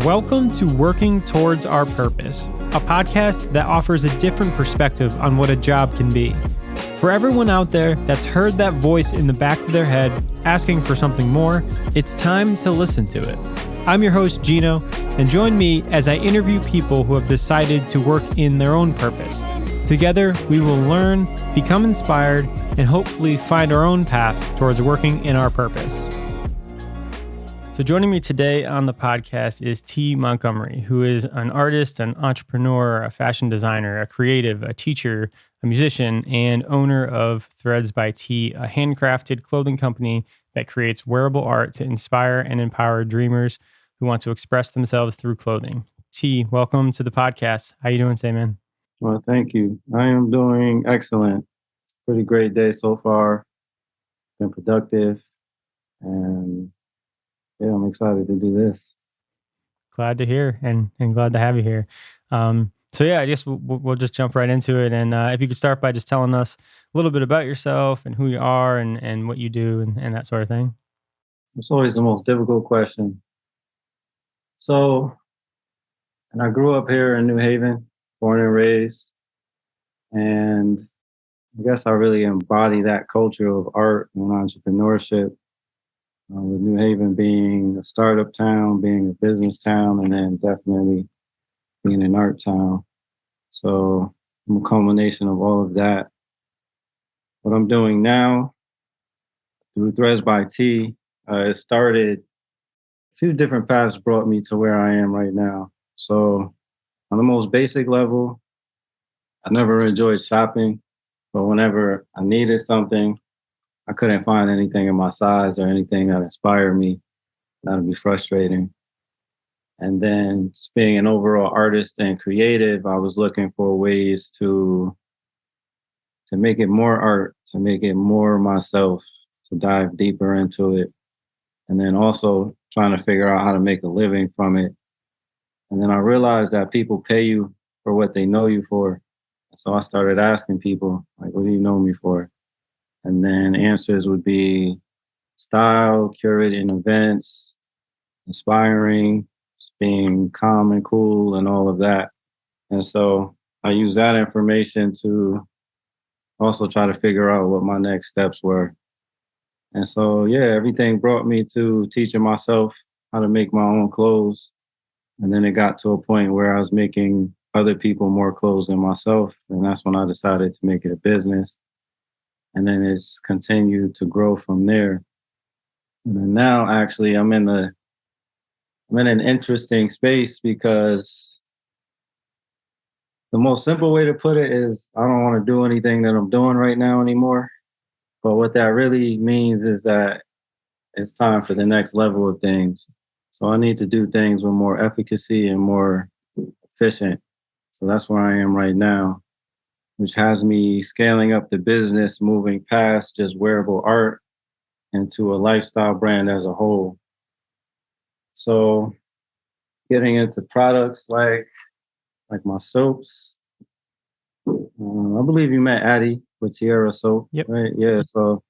Welcome to Working Towards Our Purpose, a podcast that offers a different perspective on what a job can be. For everyone out there that's heard that voice in the back of their head asking for something more, it's time to listen to it. I'm your host, Gino, and join me as I interview people who have decided to work in their own purpose. Together, we will learn, become inspired, and hopefully find our own path towards working in our purpose. So joining me today on the podcast is Tea Montgomery, who is an artist, an entrepreneur, a fashion designer, a creative, a teacher, a musician, and owner of Threads by Tea, a handcrafted clothing company that creates wearable art to inspire and empower dreamers who want to express themselves through clothing. Tea, welcome to the podcast. How you doing today, man? Well, thank you. I am doing excellent. Pretty great day so far. Been productive, and yeah, I'm excited to do this. Glad to hear, and glad to have you here. So yeah, I guess we'll just jump right into it. And if you could start by just telling us a little bit about yourself and who you are and what you do and that sort of thing. It's always the most difficult question. So, and I grew up here in New Haven, born and raised, and I guess I really embody that culture of art and entrepreneurship. With New Haven being a startup town, being a business town, and then definitely being an art town. So I'm a culmination of all of that. What I'm doing now through Threads by Tea, it started, a few different paths brought me to where I am right now. So on the most basic level, I never enjoyed shopping, but whenever I needed something, I couldn't find anything in my size or anything that inspired me. That would be frustrating. And then just being an overall artist and creative, I was looking for ways to make it more art, to make it more myself, to dive deeper into it. And then also trying to figure out how to make a living from it. And then I realized that people pay you for what they know you for. So I started asking people, like, what do you know me for? And then answers would be style, curating events, inspiring, being calm and cool, and all of that. And so I use that information to also try to figure out what my next steps were. And so, yeah, everything brought me to teaching myself how to make my own clothes. And then it got to a point where I was making other people more clothes than myself. And that's when I decided to make it a business. And then it's continued to grow from there. And then now, actually, I'm in an interesting space because the most simple way to put it is I don't want to do anything that I'm doing right now anymore. But what that really means is that it's time for the next level of things. So I need to do things with more efficacy and more efficient. So that's where I am right now, which has me scaling up the business, moving past just wearable art into a lifestyle brand as a whole. So getting into products like my soaps. I believe you met Addie with Tierra Soap, Yep. Right? Yeah. So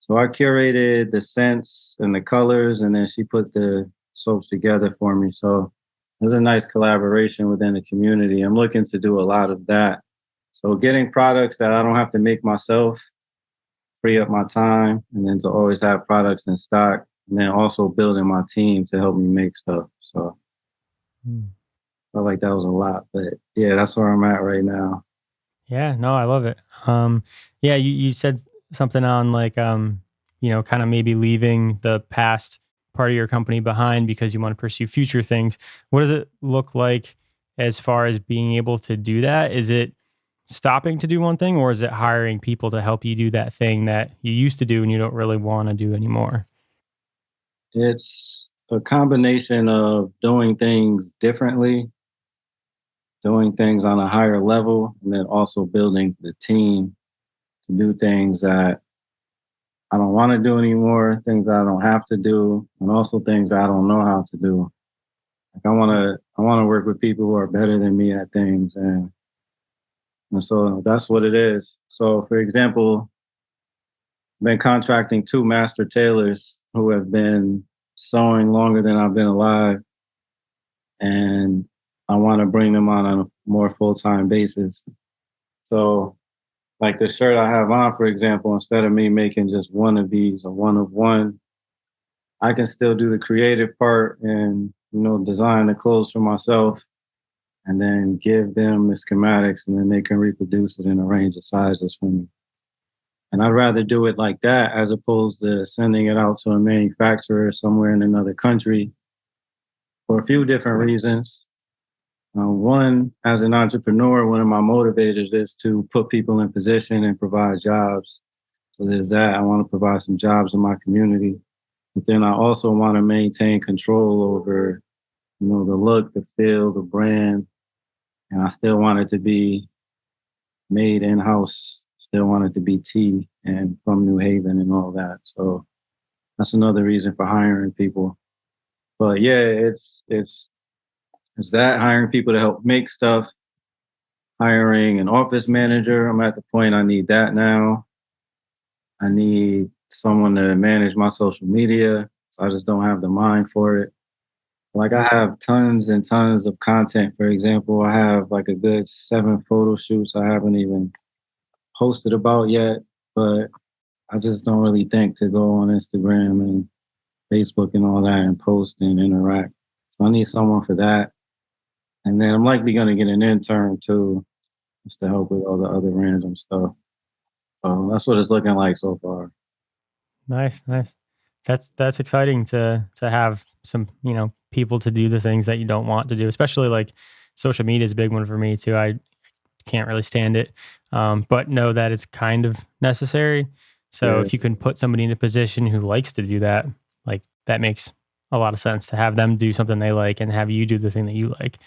I curated the scents and the colors, and then she put the soaps together for me. So there's a nice collaboration within the community. I'm looking to do a lot of that. So getting products that I don't have to make myself, free up my time, and then to always have products in stock, and then also building my team to help me make stuff. So I felt like that was a lot, but yeah, that's where I'm at right now. Yeah, no, I love it. Yeah, you said something on like, kind of maybe leaving the past part of your company behind because you want to pursue future things. What does it look like as far as being able to do that? Is it stopping to do one thing, or is it hiring people to help you do that thing that you used to do and you don't really want to do anymore? It's a combination of doing things differently, doing things on a higher level, and then also building the team to do things that I don't want to do anymore, things that I don't have to do, and also things that I don't know how to do. Like I want to work with people who are better than me at things, and so that's what it is. So, for example, I've been contracting 2 master tailors who have been sewing longer than I've been alive. and I want to bring them on a more full-time basis. So like the shirt I have on, for example, instead of me making just one of these or one of one, I can still do the creative part and, design the clothes for myself and then give them the schematics and then they can reproduce it in a range of sizes for me. And I'd rather do it like that as opposed to sending it out to a manufacturer somewhere in another country for a few different reasons. One, as an entrepreneur, one of my motivators is to put people in position and provide jobs. So there's that. I want to provide some jobs in my community. But then I also want to maintain control over, the look, the feel, the brand. And I still want it to be made in-house. Still want it to be tea and from New Haven and all that. So that's another reason for hiring people. But yeah, it's that hiring people to help make stuff, hiring an office manager. I'm at the point I need that now. I need someone to manage my social media. So I just don't have the mind for it. Like I have tons and tons of content. For example, I have like a good 7 photo shoots I haven't even posted about yet, but I just don't really think to go on Instagram and Facebook and all that and post and interact. So I need someone for that. And then I'm likely going to get an intern too, just to help with all the other random stuff. So that's what it's looking like so far. Nice, nice. That's exciting to have some, people to do the things that you don't want to do, especially like social media is a big one for me too. I can't really stand it, but know that it's kind of necessary. So Yeah. if you can put somebody in a position who likes to do that, like that makes a lot of sense to have them do something they like and have you do the thing that you like.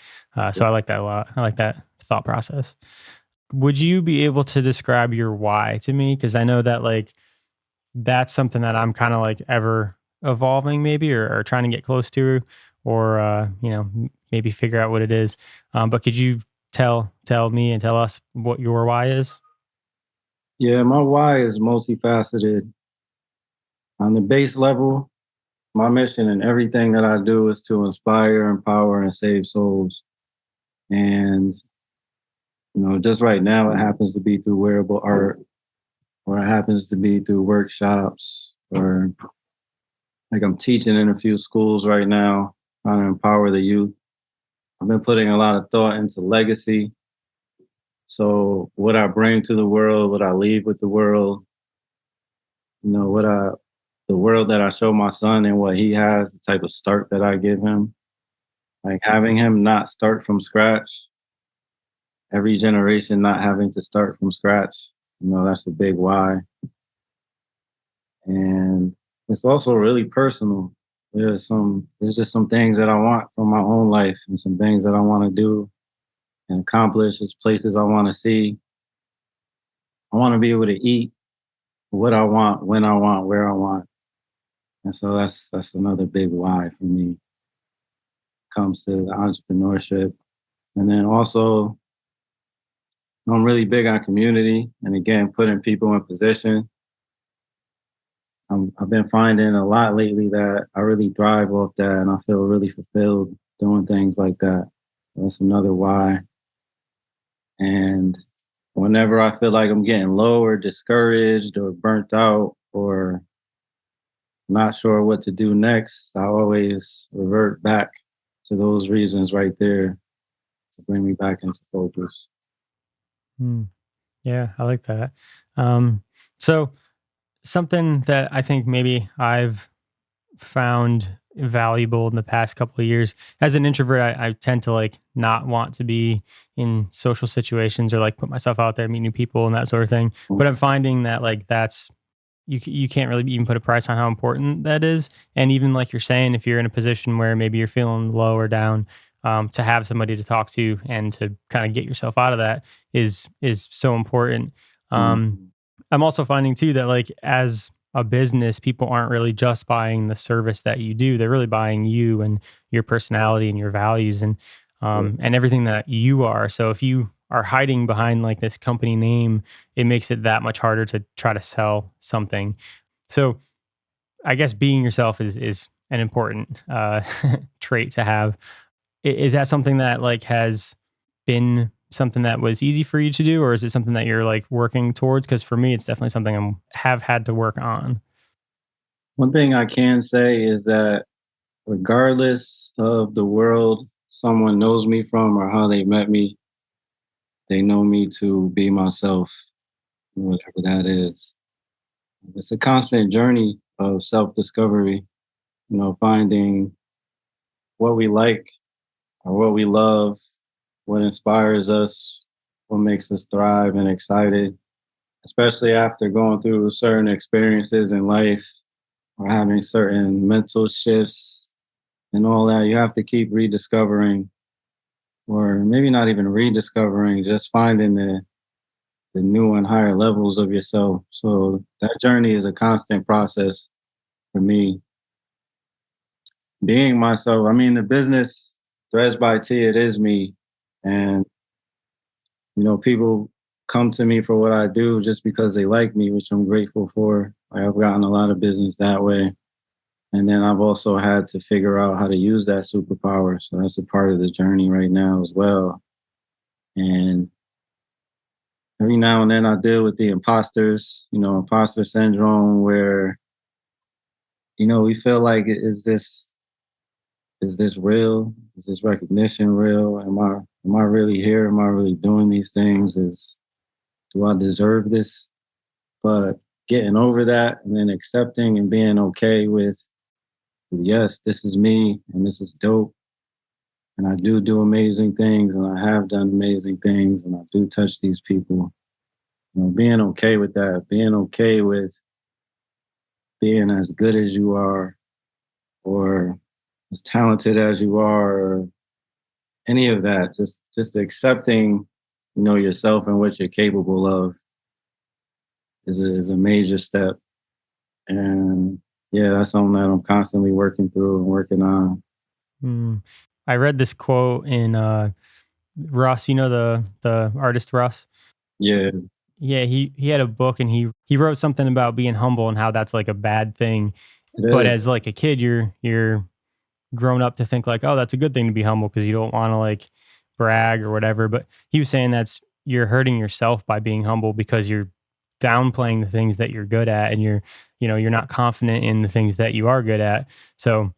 So I like that a lot. I like that thought process. Would you be able to describe your why to me? Because I know that like that's something that I'm kind of like ever evolving maybe or trying to get close to or maybe figure out what it is. But could you tell me and tell us what your why is? Yeah, my why is multifaceted. On the base level, my mission in everything that I do is to inspire, empower, and save souls. And, just right now, it happens to be through wearable art, or it happens to be through workshops, or like I'm teaching in a few schools right now, trying to empower the youth. I've been putting a lot of thought into legacy. So, what I bring to the world, what I leave with the world, the world that I show my son and what he has, the type of start that I give him, like having him not start from scratch, every generation not having to start from scratch, that's a big why. And it's also really personal. There's just some things that I want from my own life and some things that I want to do and accomplish. There's places I want to see. I want to be able to eat what I want, when I want, where I want. And so that's another big why for me comes to the entrepreneurship. And then also I'm really big on community and again putting people in position. I've been finding a lot lately that I really thrive off that and I feel really fulfilled doing things like that. That's another why. And whenever I feel like I'm getting low or discouraged or burnt out or not sure what to do next, I always revert back to those reasons right there to bring me back into focus. Hmm. Yeah, I like that. Um, so something that I think maybe I've found valuable in the past couple of years. As an introvert, I tend to like not want to be in social situations or like put myself out there, meet new people and that sort of thing. But I'm finding that like that's you can't really even put a price on how important that is. And even like you're saying, if you're in a position where maybe you're feeling low or down, to have somebody to talk to and to kind of get yourself out of that is so important. Um, Mhm. I'm also finding too that like as a business, people aren't really just buying the service that you do. They're really buying you and your personality and your values and everything that you are. So if you are hiding behind like this company name, it makes it that much harder to try to sell something. So I guess being yourself is an important trait to have. Is that something that like has been something that was easy for you to do, or is it something that you're like working towards? Because for me, it's definitely something have had to work on. One thing I can say is that regardless of the world someone knows me from or how they met me, they know me to be myself, whatever that is. It's a constant journey of self discovery, finding what we like or what we love, what inspires us, what makes us thrive and excited, especially after going through certain experiences in life or having certain mental shifts and all that. You have to keep rediscovering, or maybe not even rediscovering, just finding the new and higher levels of yourself. So that journey is a constant process for me. Being myself, I mean, the business Threads by Tea, it is me. And, people come to me for what I do just because they like me, which I'm grateful for. Like, I've gotten a lot of business that way. And then I've also had to figure out how to use that superpower. So that's a part of the journey right now as well. And every now and then I deal with the imposters, imposter syndrome, where, we feel like, is this real? Is this recognition real? Am I really here? Am I really doing these things? Do I deserve this? But getting over that and then accepting and being okay with, yes, this is me and this is dope. And I do amazing things and I have done amazing things and I do touch these people. Being okay with that, being okay with being as good as you are or as talented as you are, or any of that. Just accepting, yourself and what you're capable of is a major step. And yeah, that's something that I'm constantly working through and working on. Mm. I read this quote in Russ, the artist Russ. Yeah, Yeah, he had a book and he wrote something about being humble and how that's like a bad thing. it But is. as like a kid, you're grown up to think like, oh, that's a good thing to be humble because you don't want to like brag or whatever. But he was saying that's you're hurting yourself by being humble because you're downplaying the things that you're good at and you're not confident in the things that you are good at. So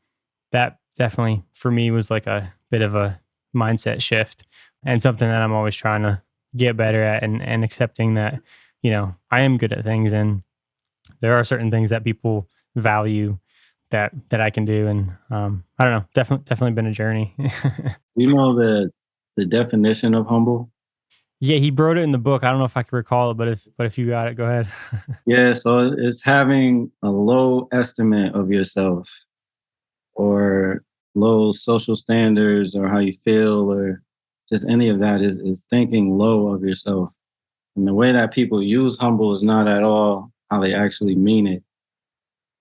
that definitely for me was like a bit of a mindset shift and something that I'm always trying to get better at and accepting that, I am good at things and there are certain things that people value that I can do. And I don't know, definitely been a journey. You know the definition of humble? Yeah, he wrote it in the book. I don't know if I can recall it, but if you got it, go ahead. Yeah, so it's having a low estimate of yourself or low social standards or how you feel or just any of that is thinking low of yourself. And the way that people use humble is not at all how they actually mean it.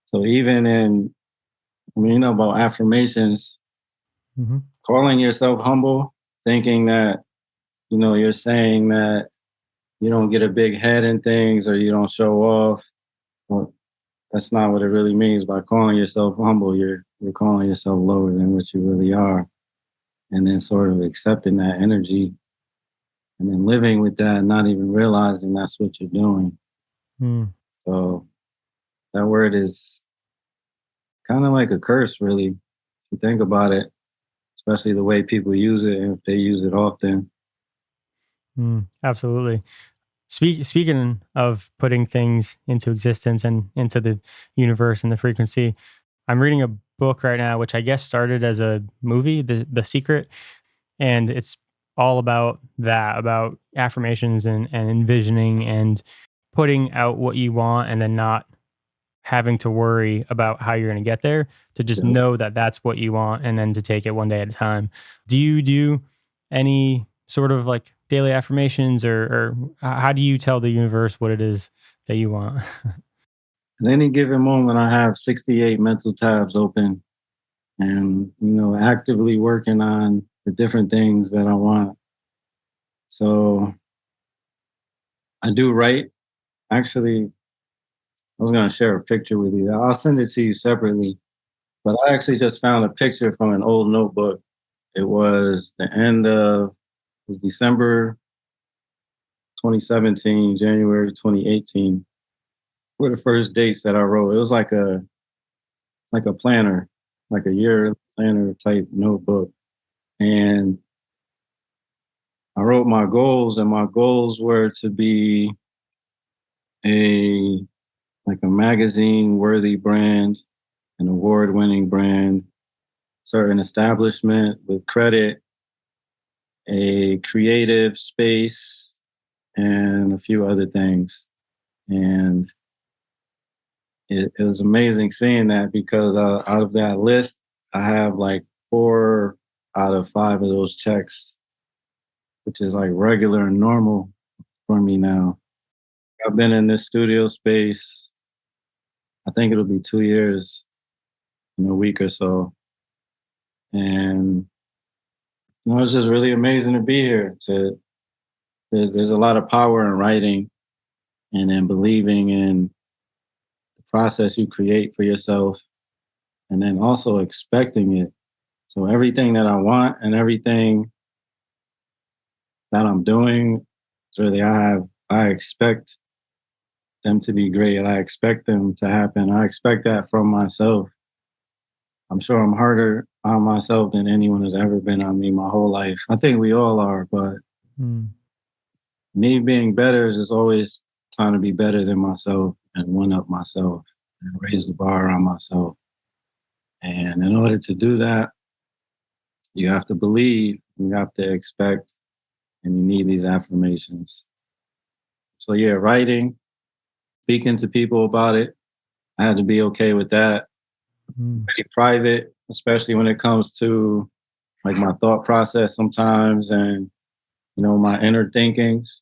So even about affirmations, Hmm. calling yourself humble, thinking that, you're saying that you don't get a big head in things or you don't show off. Well, that's not what it really means. By calling yourself humble, you're calling yourself lower than what you really are. And then sort of accepting that energy and then living with that, not even realizing that's what you're doing. Mm, So that word is kind of like a curse, really, if you think about it, especially the way people use it and if they use it often. absolutely. Speaking of putting things into existence and into the universe and the frequency, I'm reading a book right now, which I guess started as a movie, The Secret, and it's all about that, about affirmations and envisioning and putting out what you want, and then not having to worry about how you're going to get there, to just Yep. know that that's what you want and then to take it one day at a time. Do you do any sort of like daily affirmations, or how do you tell the universe what it is that you want? At any given moment, I have 68 mental tabs open and, actively working on the different things that I want. So I do write. Actually, I was going to share a picture with you. I'll send it to you separately. But I actually just found a picture from an old notebook It was the end of it was December 2017, January 2018 were the first dates that I wrote. It was like a planner, like a year planner type notebook. And I wrote my goals, and my goals were to be a like a magazine worthy brand, an award winning brand, certain establishment with credit, a creative space, and a few other things. And it was amazing seeing that because out of that list, I have like 4 out of 5 of those checks, which is like regular and normal for me now. I've been in this studio space, I think it'll be 2 years in a week or so. And it's just really amazing to be here. There's a lot of power in writing and in believing in the process you create for yourself and then also expecting it. So everything that I want and everything that I'm doing, it's really I expect them to be great. I expect them to happen. I expect that from myself. I'm sure I'm harder on myself than anyone has ever been on me my whole life. I think we all are, but Mm. me being better is just always trying to be better than myself and one up myself and raise the bar on myself. And in order to do that, you have to believe, you have to expect, and you need these affirmations. So yeah, writing, speaking to people about it, I had to be okay with that. Mm. Pretty private, especially when it comes to like my thought process sometimes and my inner thinkings.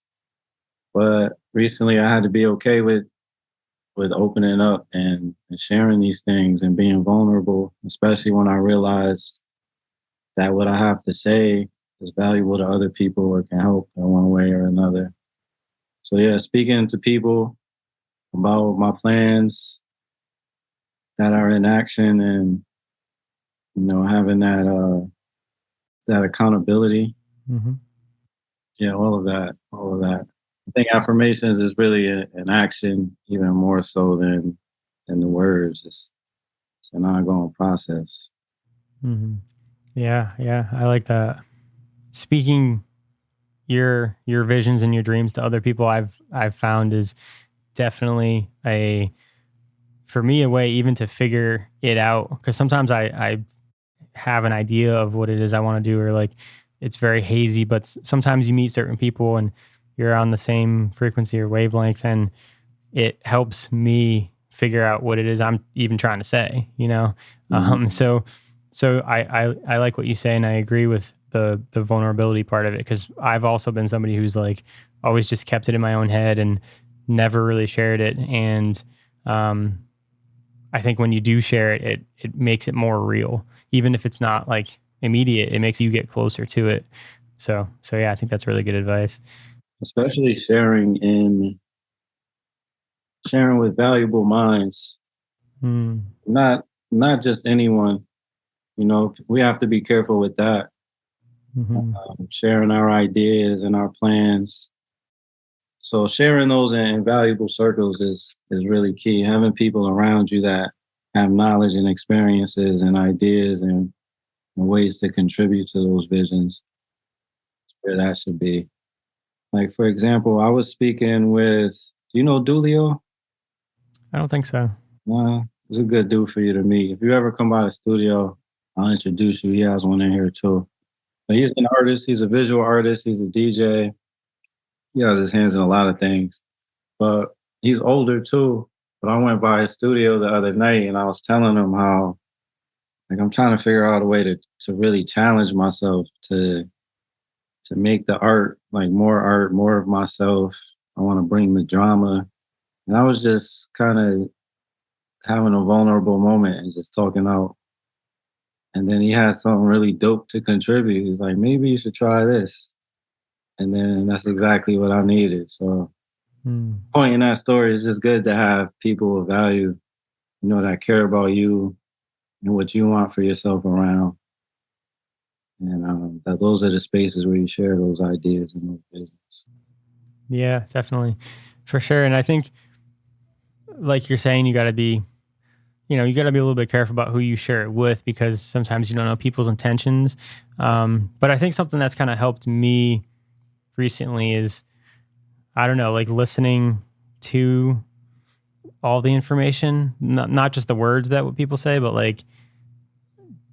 But recently I had to be okay with opening up and sharing these things and being vulnerable, especially when I realized that what I have to say is valuable to other people or can help in one way or another. So yeah, speaking to people about my plans that are in action and having that accountability. Hmm. Yeah, all of that. I think affirmations is really an action even more so than the words. It's an ongoing process. Hmm. Yeah, yeah, I like that. Speaking your visions and your dreams to other people, I've found is definitely a for me a way even to figure it out because sometimes I have an idea of what it is I want to do or like it's very hazy, but sometimes you meet certain people and you're on the same frequency or wavelength and it helps me figure out what it is I'm even trying to say, you know? Mhm. So I like what you say and I agree with the vulnerability part of it because I've also been somebody who's like always just kept it in my own head and never really shared it. And um I think when you do share it, it makes it more real. Even if it's not like immediate, it makes you get closer to it. So yeah, I think that's really good advice. Especially sharing with valuable minds, Mm, not just anyone. We have to be careful with that. mm-hmm, Sharing our ideas and our plans. So sharing those in valuable circles is really key. Having people around you that have knowledge and experiences and ideas and ways to contribute to those visions, where that should be. Like for example, I was speaking with Dulio? I don't think so. He's a good dude for you to meet. If you ever come by the studio, I'll introduce you. He has one in here too. But he's an artist, he's a visual artist, he's a DJ. He has his hands in a lot of things. But he's older too. But I went by his studio the other night and I was telling him how like I'm trying to figure out a way to really challenge myself to make the art, more of myself. I want to bring the drama. And I was just kind of having a vulnerable moment and just talking out. And then he had something really dope to contribute. He's like, maybe you should try this. And then that's exactly what I needed. So Mm, point in that story is just good to have people of value, that care about you and what you want for yourself around. And that those are the spaces where you share those ideas and those visions. Yeah, definitely. For sure. And I think, like you're saying, you got to be a little bit careful about who you share it with because sometimes you don't know people's intentions. But I think something that's kind of helped me recently is, I don't know, like listening to all the information, not just the words that what people say, but like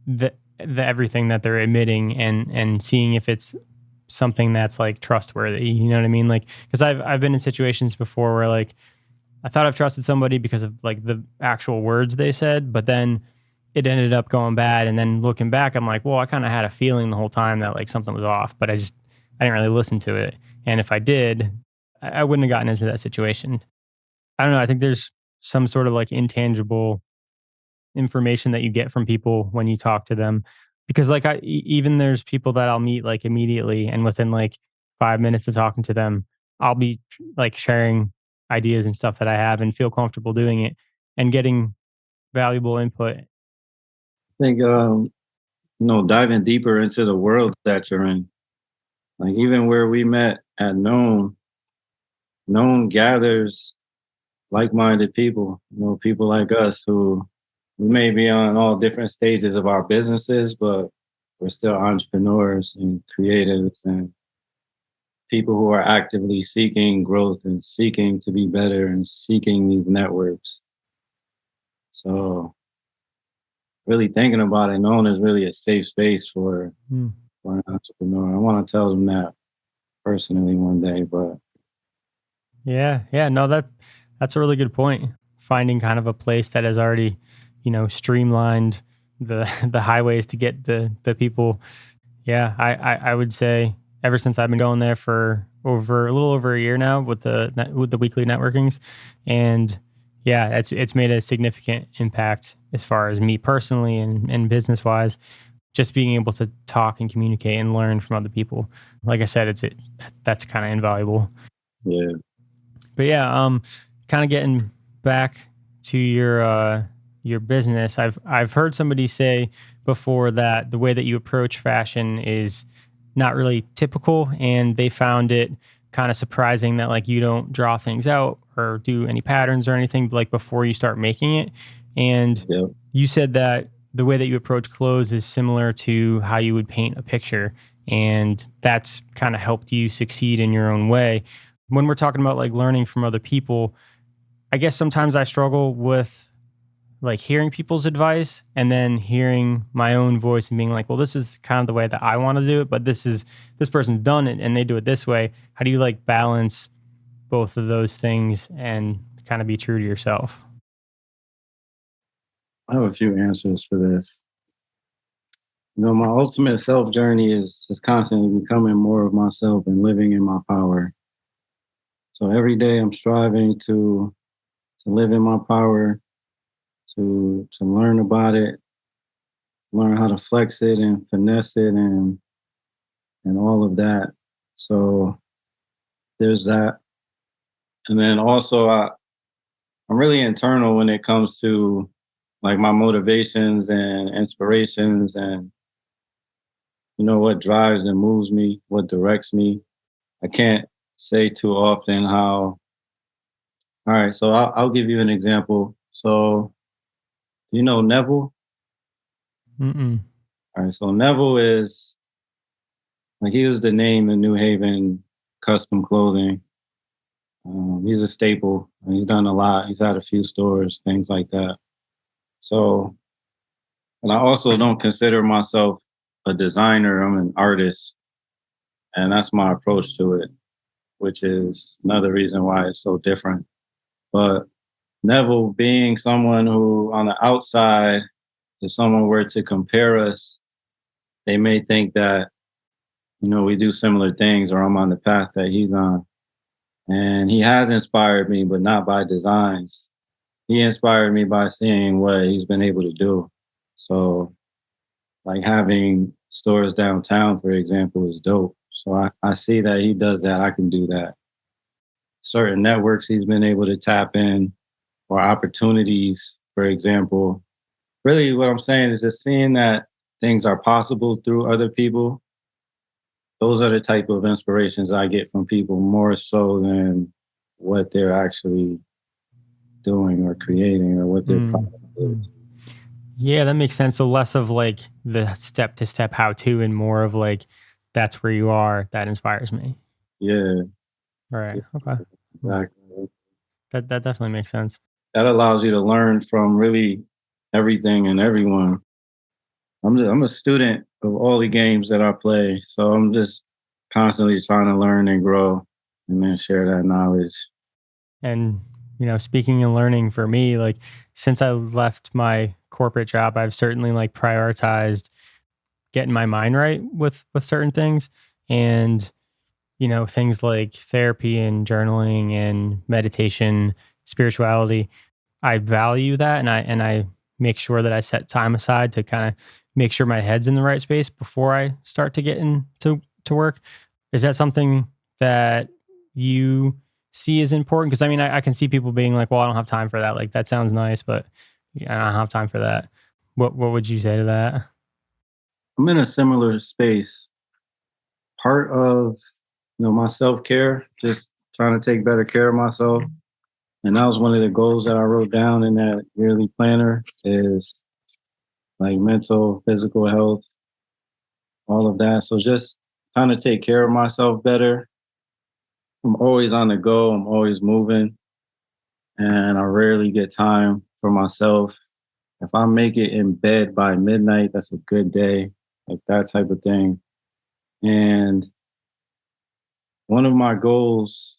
the everything that they're admitting and seeing if it's something that's like trustworthy. You know what I mean? Like, because I've been in situations before where like I thought I've trusted somebody because of like the actual words they said, but then it ended up going bad. And then looking back, I'm like, well, I kind of had a feeling the whole time that like something was off, but I didn't really listen to it. And if I did, I wouldn't have gotten into that situation. I don't know. I think there's some sort of like intangible information that you get from people when you talk to them. Because like even there's people that I'll meet like immediately and within like 5 minutes of talking to them, I'll be like sharing ideas and stuff that I have and feel comfortable doing it and getting valuable input. I think diving deeper into the world that you're in, like even where we met at known gathers like-minded people, people like us who we may be on all different stages of our businesses, but we're still entrepreneurs and creatives and people who are actively seeking growth and seeking to be better and seeking these networks. So really thinking about it, known is really a safe space Mm. for an entrepreneur. I want to tell them that personally one day, but Yeah, yeah, no, that's a really good point. Finding kind of a place that has already, streamlined the the highways to get the people. Yeah, I would say ever since I've been going there for over a little over a year now with with the weekly networkings, and yeah, it's made a significant impact as far as me personally and business wise. Just being able to talk and communicate and learn from other people. Like I said, that's kind of invaluable. yeah. But yeah, kind of getting back to your business. I've heard somebody say before that the way that you approach fashion is not really typical, and they found it kind of surprising that like you don't draw things out or do any patterns or anything like before you start making it. And Yep. you said that the way that you approach clothes is similar to how you would paint a picture, and that's kind of helped you succeed in your own way. When we're talking about like learning from other people, I guess sometimes I struggle with like hearing people's advice and then hearing my own voice and being like, well, this is kind of the way that I want to do it, but this person's done it and they do it this way. How do you like balance both of those things and kind of be true to yourself? I have a few answers for this. My ultimate self journey is just constantly becoming more of myself and living in my power. So every day I'm striving to live in my power, to learn about it, learn how to flex it and finesse it and all of that. So there's that. And then also I'm really internal when it comes to like my motivations and inspirations and what drives and moves me, what directs me. I can't say too often how. All right, so I'll give you an example. So Neville. Mm-mm. All right, so Neville is like he was the name in New Haven custom clothing. He's a staple. And he's done a lot. He's had a few stores, things like that. So, and I also don't consider myself a designer. I'm an artist, and that's my approach to it, which is another reason why it's so different. But Neville being someone who, on the outside, if someone were to compare us, they may think that we do similar things, or I'm on the path that he's on. And he has inspired me, but not by designs. He inspired me by seeing what he's been able to do. So, like having stores downtown, for example, is dope. So I see that he does that. I can do that. Certain networks he's been able to tap in or opportunities, for example. Really, what I'm saying is just seeing that things are possible through other people. Those are the type of inspirations I get from people more so than what they're actually doing or creating or what their Mm, product mm. is. Yeah, that makes sense. So less of like the step to step how to and more of like that's where you are. That inspires me. Yeah, All right. yeah, Okay. Mm. exactly. That definitely makes sense. That allows you to learn from really everything and everyone. I'm a student of all the games that I play, so I'm just constantly trying to learn and grow, and then share that knowledge. And, speaking and learning for me, like since I left my corporate job, I've certainly like prioritized getting my mind right with certain things. And, things like therapy and journaling and meditation, spirituality. I value that and I make sure that I set time aside to kind of make sure my head's in the right space before I start to get into to work. Is that something that you see as important? Because I mean, I can see people being like, "Well, I don't have time for that." Like that sounds nice, but yeah, I don't have time for that. What would you say to that? I'm in a similar space. Part of my self care, just trying to take better care of myself, and that was one of the goals that I wrote down in that yearly planner is like mental, physical health, all of that. So just trying to take care of myself better. I'm always on the go. I'm always moving, and I rarely get time for myself. If I make it in bed by midnight, that's a good day, like that type of thing. And one of my goals,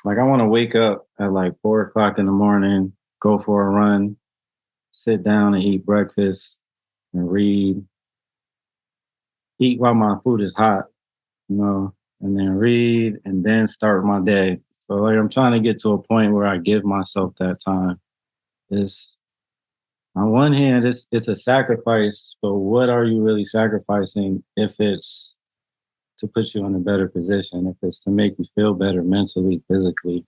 like I want to wake up at like 4 o'clock in the morning, go for a run, sit down and eat breakfast and read, eat while my food is hot, and then read and then start my day. So like I'm trying to get to a point where I give myself that time. It's on one hand, it's a sacrifice, but what are you really sacrificing if it's to put you in a better position, if it's to make you feel better mentally, physically, if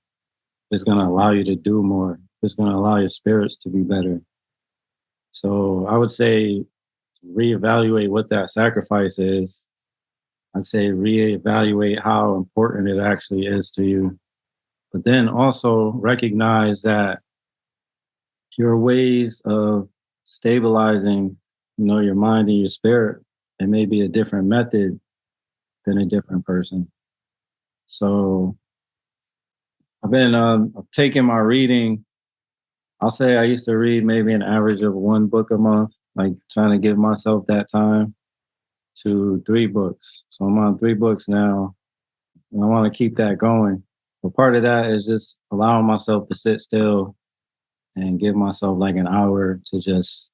it's gonna allow you to do more, if it's gonna allow your spirits to be better. So I would say reevaluate what that sacrifice is. I'd say reevaluate how important it actually is to you. But then also recognize that your ways of stabilizing, your mind and your spirit, it may be a different method than a different person. So I've been taking my reading. I'll say I used to read maybe an average of one book a month, like trying to give myself that time to 3 books. So I'm on 3 books now, and I want to keep that going. But part of that is just allowing myself to sit still and give myself like an hour to just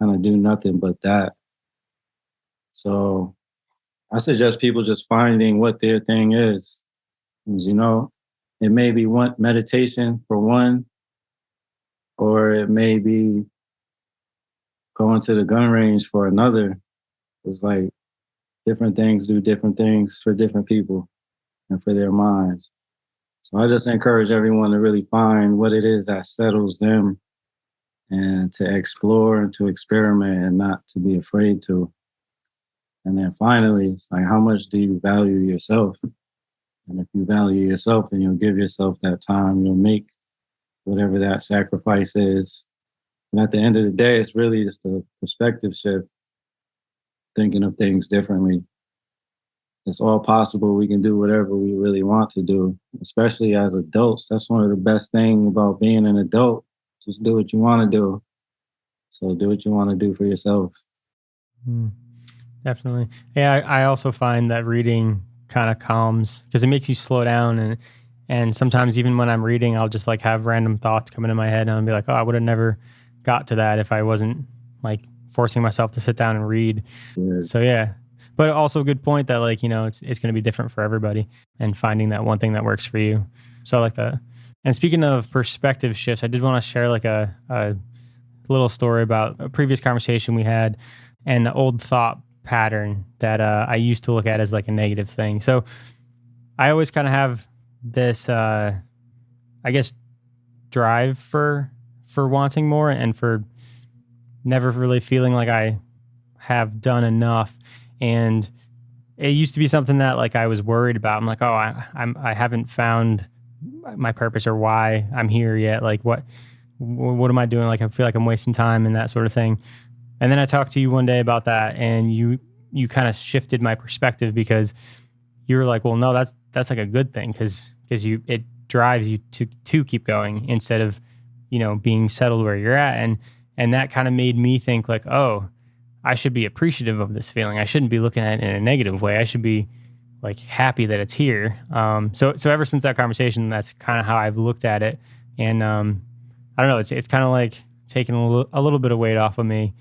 kind of do nothing but that. So I suggest people just finding what their thing is. 'Cause, it may be one meditation for one, or it may be going to the gun range for another. It's like different things do different things for different people and for their minds. So I just encourage everyone to really find what it is that settles them and to explore and to experiment and not to be afraid to. And then finally, it's like, how much do you value yourself? And if you value yourself, then you'll give yourself that time. You'll make whatever that sacrifice is. And at the end of the day, it's really just a perspective shift, thinking of things differently. It's all possible. We can do whatever we really want to do, especially as adults. That's one of the best things about being an adult. Just do what you want to do. So do what you want to do for yourself. Mm, definitely. Yeah, I also find that reading kind of calms because it makes you slow down and sometimes even when I'm reading, I'll just like have random thoughts come into my head and I'll be like, oh, I would have never got to that if I wasn't like forcing myself to sit down and read. Yeah. So yeah, but also a good point that like it's going to be different for everybody and finding that one thing that works for you. So I like that. And speaking of perspective shifts, I did want to share like a little story about a previous conversation we had and the old thought pattern that I used to look at as like a negative thing. So I always kind of have this, I guess, drive for wanting more and for never really feeling like I have done enough. And it used to be something that like I was worried about. I'm like, oh, I haven't found my purpose or why I'm here yet. Like what am I doing? Like I feel like I'm wasting time and that sort of thing. And then I talked to you one day about that, and you kind of shifted my perspective because you were like, well, no, that's like a good thing because it drives you to keep going instead of, being settled where you're at. And that kind of made me think like, oh, I should be appreciative of this feeling. I shouldn't be looking at it in a negative way. I should be like happy that it's here. So ever since that conversation, that's kind of how I've looked at it. And I don't know, it's kind of like taking a little bit of weight off of me.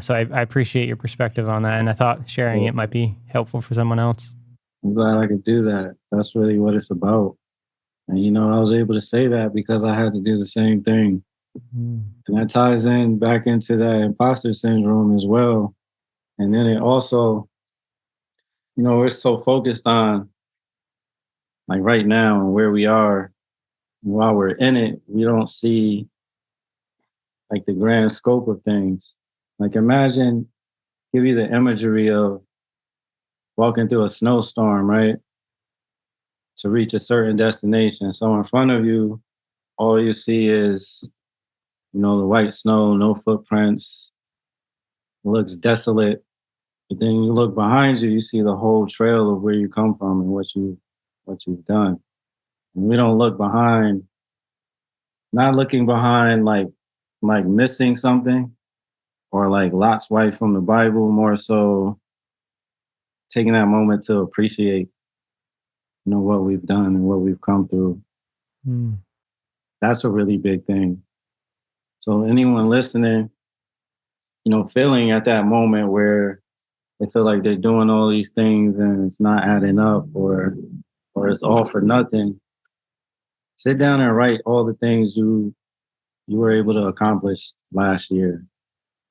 So I appreciate your perspective on that, and I thought sharing it might be helpful for someone else. I'm glad I could do that. That's really what it's about. And, I was able to say that because I had to do the same thing. Mm. And that ties in back into that imposter syndrome as well. And then it also, we're so focused on like right now and where we are. And while we're in it, we don't see like the grand scope of things. Like imagine, give you the imagery of walking through a snowstorm, right? To reach a certain destination. So in front of you, all you see is, the white snow, no footprints. It looks desolate. But then you look behind you, you see the whole trail of where you come from and what you've done. And we don't look behind, not looking behind like missing something or like Lot's wife from the Bible, more so taking that moment to appreciate, what we've done and what we've come through. Mm. That's a really big thing. So anyone listening, feeling at that moment where they feel like they're doing all these things and it's not adding up or it's all for nothing, sit down and write all the things you were able to accomplish last year.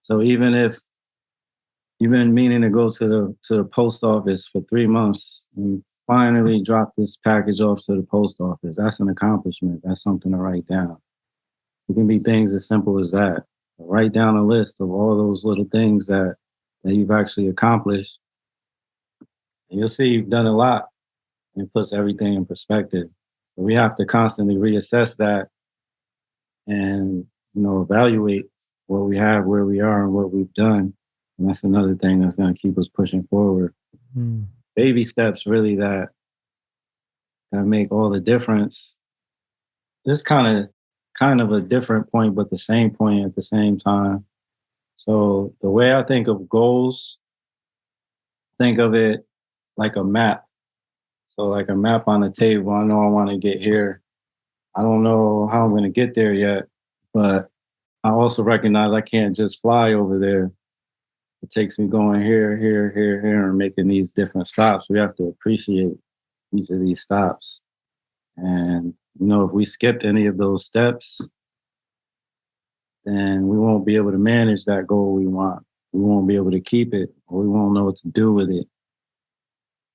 So even if you've been meaning to go to the post office for 3 months and you finally drop this package off to the post office, that's an accomplishment. That's something to write down. It can be things as simple as that. Write down a list of all those little things that you've actually accomplished. And you'll see you've done a lot, and it puts everything in perspective. So we have to constantly reassess that and, evaluate what we have, where we are, and what we've done. And that's another thing that's going to keep us pushing forward. Mm. Baby steps really that make all the difference. This kind of a different point, but the same point at the same time. So the way I think of goals, think of it like a map. So like a map on the table. I know I want to get here. I don't know how I'm going to get there yet, but I also recognize I can't just fly over there. It takes me going here, here, here, here, and making these different stops. We have to appreciate each of these stops. And, if we skipped any of those steps, then we won't be able to manage that goal we want. We won't be able to keep it, or we won't know what to do with it.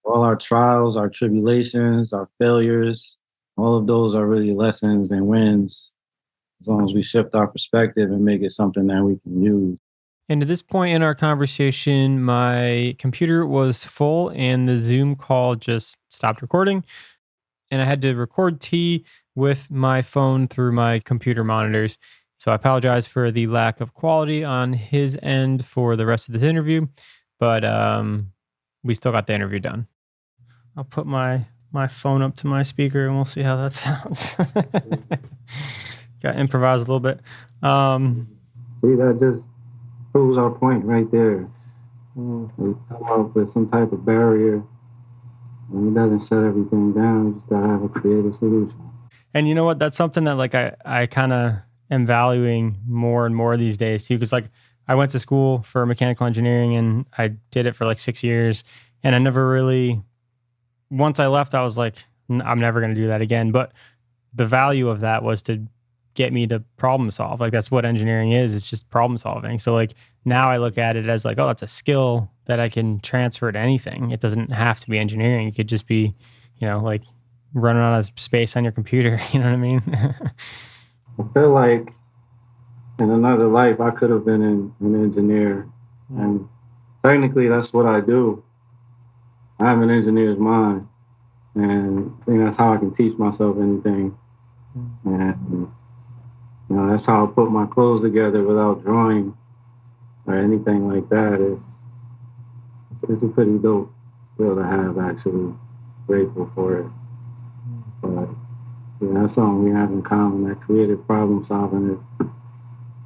All our trials, our tribulations, our failures, all of those are really lessons and wins as long as we shift our perspective and make it something that we can use. And at this point in our conversation, my computer was full and the Zoom call just stopped recording. And I had to record Tea with my phone through my computer monitors. So I apologize for the lack of quality on his end for the rest of this interview, but we still got the interview done. I'll put my phone up to my speaker and we'll see how that sounds. Got improvised a little bit. See, that just proves our point right there. We come up with some type of barrier and it doesn't shut everything down. You just gotta have a creative solution. And you know what? That's something that like I kind of am valuing more and more these days too. Cause like I went to school for mechanical engineering and I did it for like 6 years. And I never really, once I left, I was like, I'm never going to do that again. But the value of that was to get me to problem solve. Like that's what engineering is. It's just problem solving. So like now I look at it as like, oh, that's a skill that I can transfer to anything. It doesn't have to be engineering. It could just be, like running out of space on your computer. You know what I mean? I feel like in another life, I could have been an engineer and technically that's what I do. I have an engineer's mind, and I think that's how I can teach myself anything. And that's how I put my clothes together without drawing or anything like that. It's a pretty dope skill to have, actually. Grateful for it. But that's something we have in common, that creative problem solving.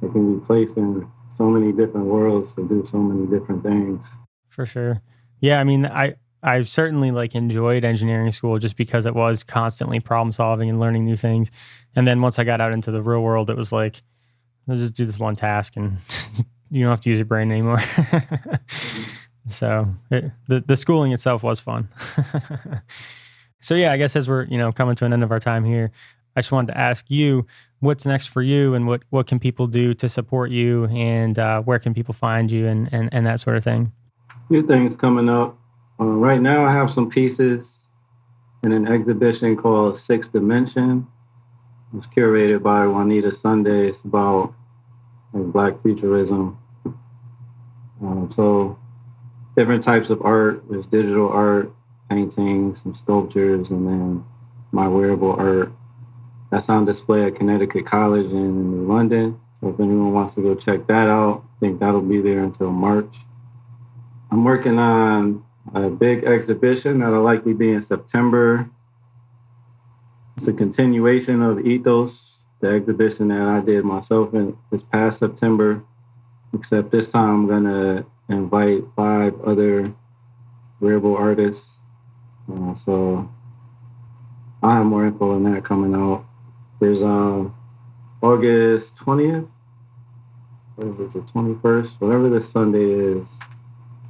It can be placed in so many different worlds to do so many different things. For sure. Yeah, I mean, I certainly like enjoyed engineering school just because it was constantly problem solving and learning new things. And then once I got out into the real world, it was like, let's just do this one task and you don't have to use your brain anymore. So the schooling itself was fun. So yeah, I guess as we're, coming to an end of our time here, I just wanted to ask you, what's next for you, and what can people do to support you, and where can people find you, and that sort of thing? Few things coming up. Right now, I have some pieces in an exhibition called Sixth Dimension. It's curated by Juanita Sunday. It's about Black futurism. So different types of art. There's digital art, paintings, some sculptures, and then my wearable art. That's on display at Connecticut College in New London. So if anyone wants to go check that out, I think that'll be there until March. I'm working on a big exhibition that'll likely be in September. It's a continuation of Ethos, the exhibition that I did myself in this past September, except this time I'm gonna invite 5 other wearable artists. So I have more info on that coming out. There's August 20th. What is it, the 21st? Whatever this Sunday is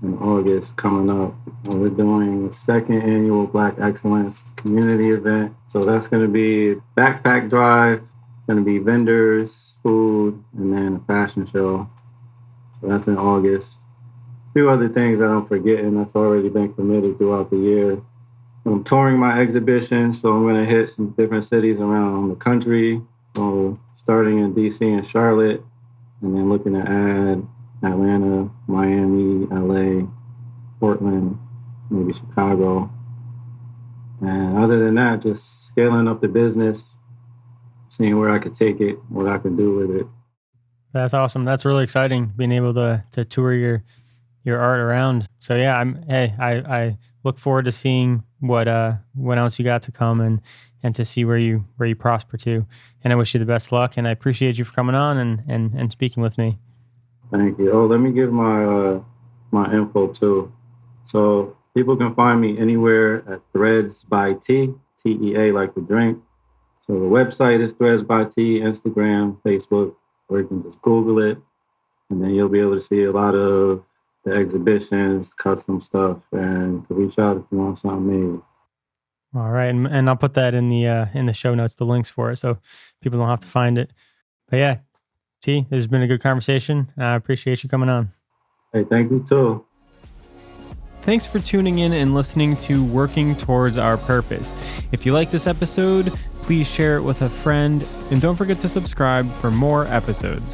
in August coming up. We're doing the 2nd annual Black Excellence community event. So that's going to be backpack drive, going to be vendors, food, and then a fashion show. So that's in August. A few other things that I'm forgetting that's already been committed throughout the year. I'm touring my exhibition, so I'm going to hit some different cities around the country. So starting in DC and Charlotte, and then looking to add Atlanta, Miami, LA, Portland, maybe Chicago. And other than that, just scaling up the business, seeing where I could take it, what I could do with it. That's awesome. That's really exciting, being able to tour your art around. So yeah, I look forward to seeing what else you got to come, and to see where you prosper to. And I wish you the best luck, and I appreciate you for coming on and speaking with me. Thank you. Oh, let me give my info too. So people can find me anywhere at Threads by Tea, TEA like the drink. So the website is Threads by Tea, Instagram, Facebook, or you can just Google it, and then you'll be able to see a lot of the exhibitions, custom stuff, and to reach out if you want something made. All right, and I'll put that in the show notes, the links for it, so people don't have to find it. But yeah, T, this has been a good conversation. I appreciate you coming on. Hey, thank you too. Thanks for tuning in and listening to Working Towards Our Purpose. If you like this episode, please share it with a friend, and don't forget to subscribe for more episodes.